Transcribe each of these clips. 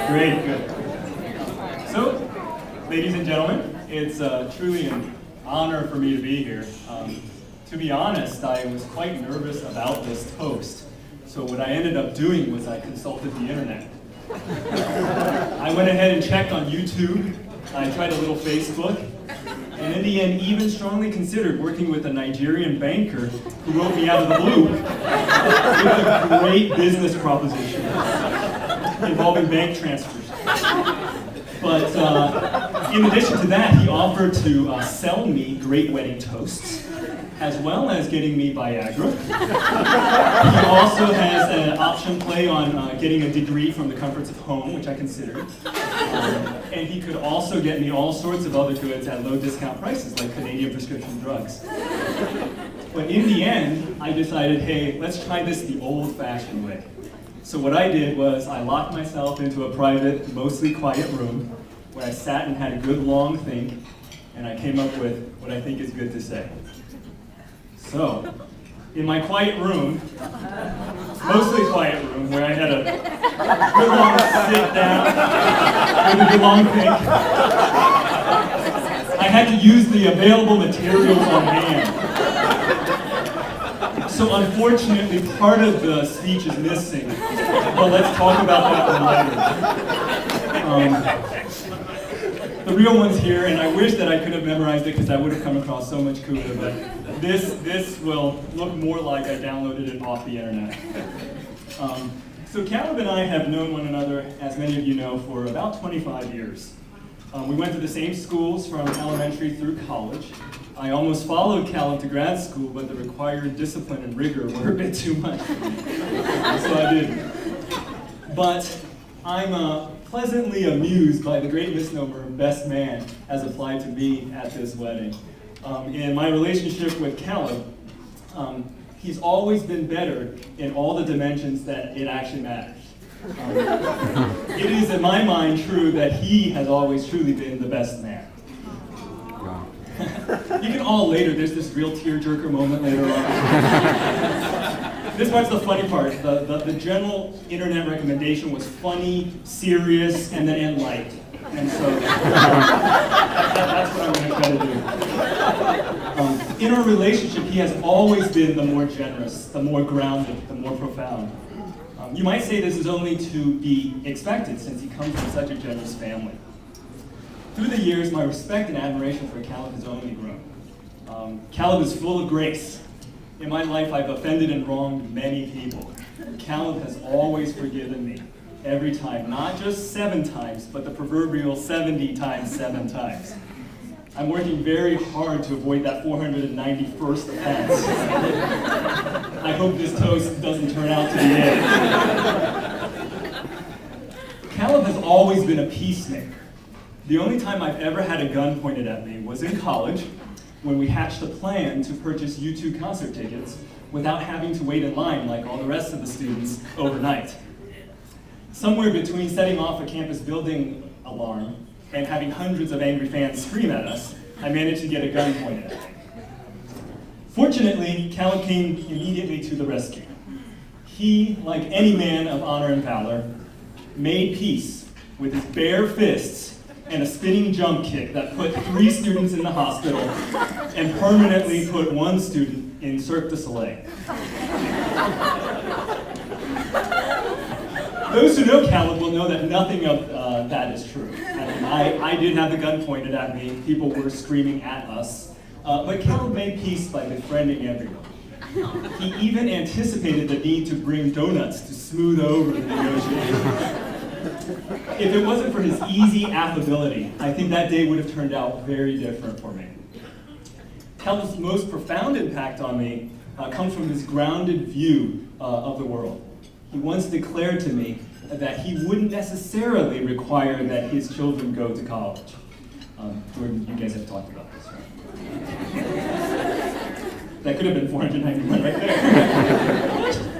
Great, good. So, ladies and gentlemen, it's truly an honor for me to be here. To be honest, I was quite nervous about this toast. So what I ended up doing was I consulted the internet. I went ahead and checked on YouTube. I tried a little Facebook. And in the end, even strongly considered working with a Nigerian banker who wrote me out of the blue with a great business proposition involving bank transfers. But in addition to that, he offered to sell me great wedding toasts, as well as getting me Viagra. He also has an option play on getting a degree from the comforts of home, which I considered. And he could also get me all sorts of other goods at low discount prices, like Canadian prescription drugs. But in the end, I decided, hey, let's try this the old-fashioned way. So what I did was I locked myself into a private, mostly quiet room where I sat and had a good long think, and I came up with what I think is good to say. So, in my quiet room, mostly quiet room, where I had a good long sit down with a good long think, I had to use the available materials on hand. So unfortunately, part of the speech is missing, but let's talk about that one later. The real one's here, and I wish that I could have memorized it because I would have come across so much cooler, but this will look more like I downloaded it off the internet. So Caleb and I have known one another, as many of you know, for about 25 years. We went to the same schools from elementary through college. I almost followed Caleb to grad school, but the required discipline and rigor were a bit too much. So I didn't. But I'm pleasantly amused by the great misnomer best man as applied to me at this wedding. In my relationship with Caleb, he's always been better in all the dimensions that it actually matters. It is, in my mind, true that he has always truly been the best man. You can all later, there's this real tearjerker moment later on. This part's the funny part. The general internet recommendation was funny, serious, and then end light. And so that's what I'm going to try to do. In our relationship, he has always been the more generous, the more grounded, the more profound. You might say this is only to be expected since he comes from such a generous family. Through the years, my respect and admiration for Caleb has only grown. Caleb is full of grace. In my life, I've offended and wronged many people. Caleb has always forgiven me, every time, not just 7 times, but the proverbial 70 times 7 times. I'm working very hard to avoid that 491st offense. I hope this toast doesn't turn out to be it. Caleb has always been a peacemaker. The only time I've ever had a gun pointed at me was in college, when we hatched a plan to purchase U2 concert tickets without having to wait in line like all the rest of the students overnight. Somewhere between setting off a campus building alarm and having hundreds of angry fans scream at us, I managed to get a gun pointed at me. Fortunately, Caleb came immediately to the rescue. He, like any man of honor and valor, made peace with his bare fists and a spinning jump kick that put 3 students in the hospital and permanently put 1 student in Cirque du Soleil. Those who know Caleb will know that nothing of that is true. I did have the gun pointed at me. People were screaming at us. But Caleb made peace by befriending everyone. He even anticipated the need to bring donuts to smooth over the negotiations. If it wasn't for his easy affability, I think that day would have turned out very different for me. Caleb's most profound impact on me comes from his grounded view of the world. He once declared to me that he wouldn't necessarily require that his children go to college. Jordan, you guys have talked about this, right? That could have been 491 right there.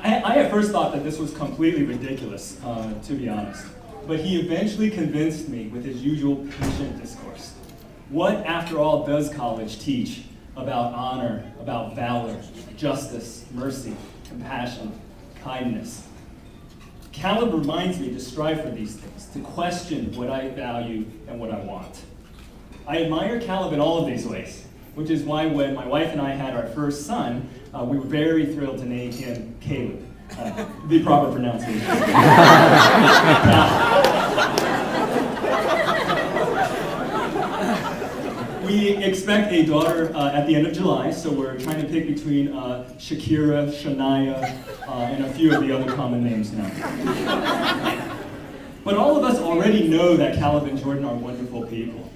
I at first thought that this was completely ridiculous, to be honest. But he eventually convinced me with his usual patient discourse. What, after all, does college teach about honor, about valor, justice, mercy, compassion, kindness? Caleb reminds me to strive for these things, to question what I value and what I want. I admire Caleb in all of these ways, which is why when my wife and I had our first son, we were very thrilled to name him Caleb, the proper pronunciation. We expect a daughter at the end of July, so we're trying to pick between Shakira, Shania, and a few of the other common names now. But all of us already know that Caleb and Jordan are wonderful people.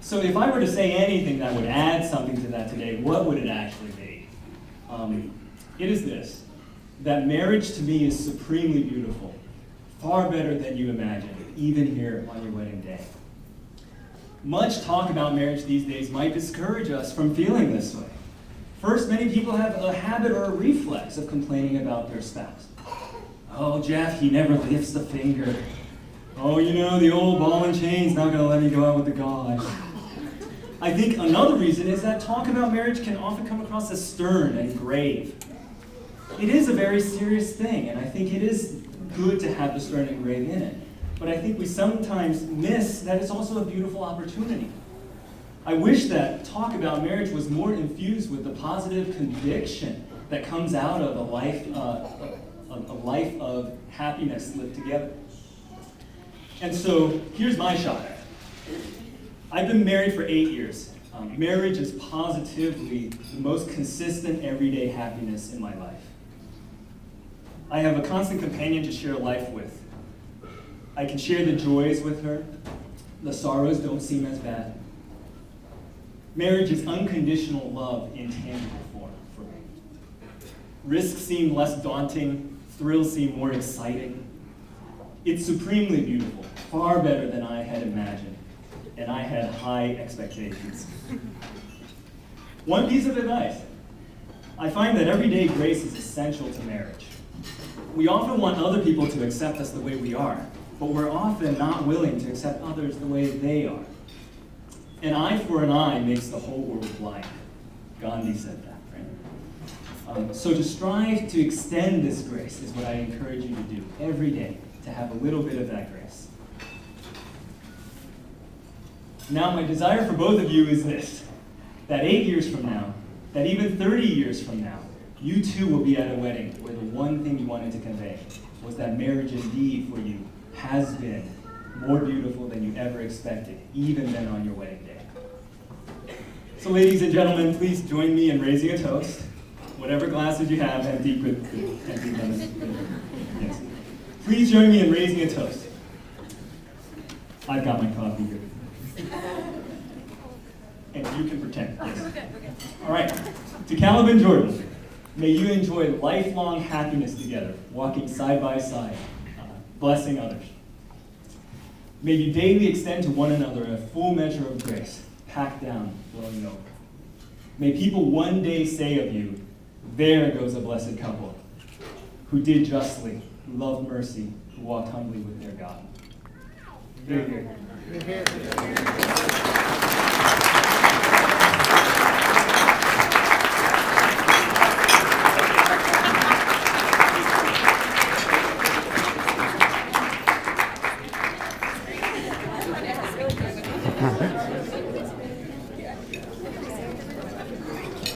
So if I were to say anything that would add something to that today, what would it actually be? It is this, that marriage to me is supremely beautiful, far better than you imagine, even here on your wedding day. Much talk about marriage these days might discourage us from feeling this way. First, many people have a habit or a reflex of complaining about their spouse. Oh, Jeff, he never lifts the finger. Oh, you know, the old ball and chain's not going to let me go out with the guy. I think another reason is that talk about marriage can often come across as stern and grave. It is a very serious thing, and I think it is good to have the stern and grave in it. But I think we sometimes miss that it's also a beautiful opportunity. I wish that talk about marriage was more infused with the positive conviction that comes out of a life of happiness lived together. And so here's my shot. I've been married for 8 years. Marriage is positively the most consistent everyday happiness in my life. I have a constant companion to share life with. I can share the joys with her. The sorrows don't seem as bad. Marriage is unconditional love in tangible form for me. Risks seem less daunting. Thrills seem more exciting. It's supremely beautiful, far better than I had imagined, and I had high expectations. One piece of advice. I find that everyday grace is essential to marriage. We often want other people to accept us the way we are, but we're often not willing to accept others the way they are. An eye for an eye makes the whole world blind. Gandhi said that, right? So to strive to extend this grace is what I encourage you to do every day, to have a little bit of that grace. Now, my desire for both of you is this, that 8 years from now, that even 30 years from now, you too will be at a wedding where the one thing you wanted to convey was that marriage indeed for you has been more beautiful than you ever expected, even then on your wedding day. So ladies and gentlemen, please join me in raising a toast. Whatever glasses you have, empty them. Yes. Please join me in raising a toast. I've got my coffee here. And you can pretend. Yes. Okay. All right. To Caleb and Jordan, may you enjoy lifelong happiness together, walking side by side, blessing others. May you daily extend to one another a full measure of grace, packed down, flowing over. May people one day say of you, there goes a blessed couple, who did justly, who loved mercy, who walked humbly with their God. Hear, hear.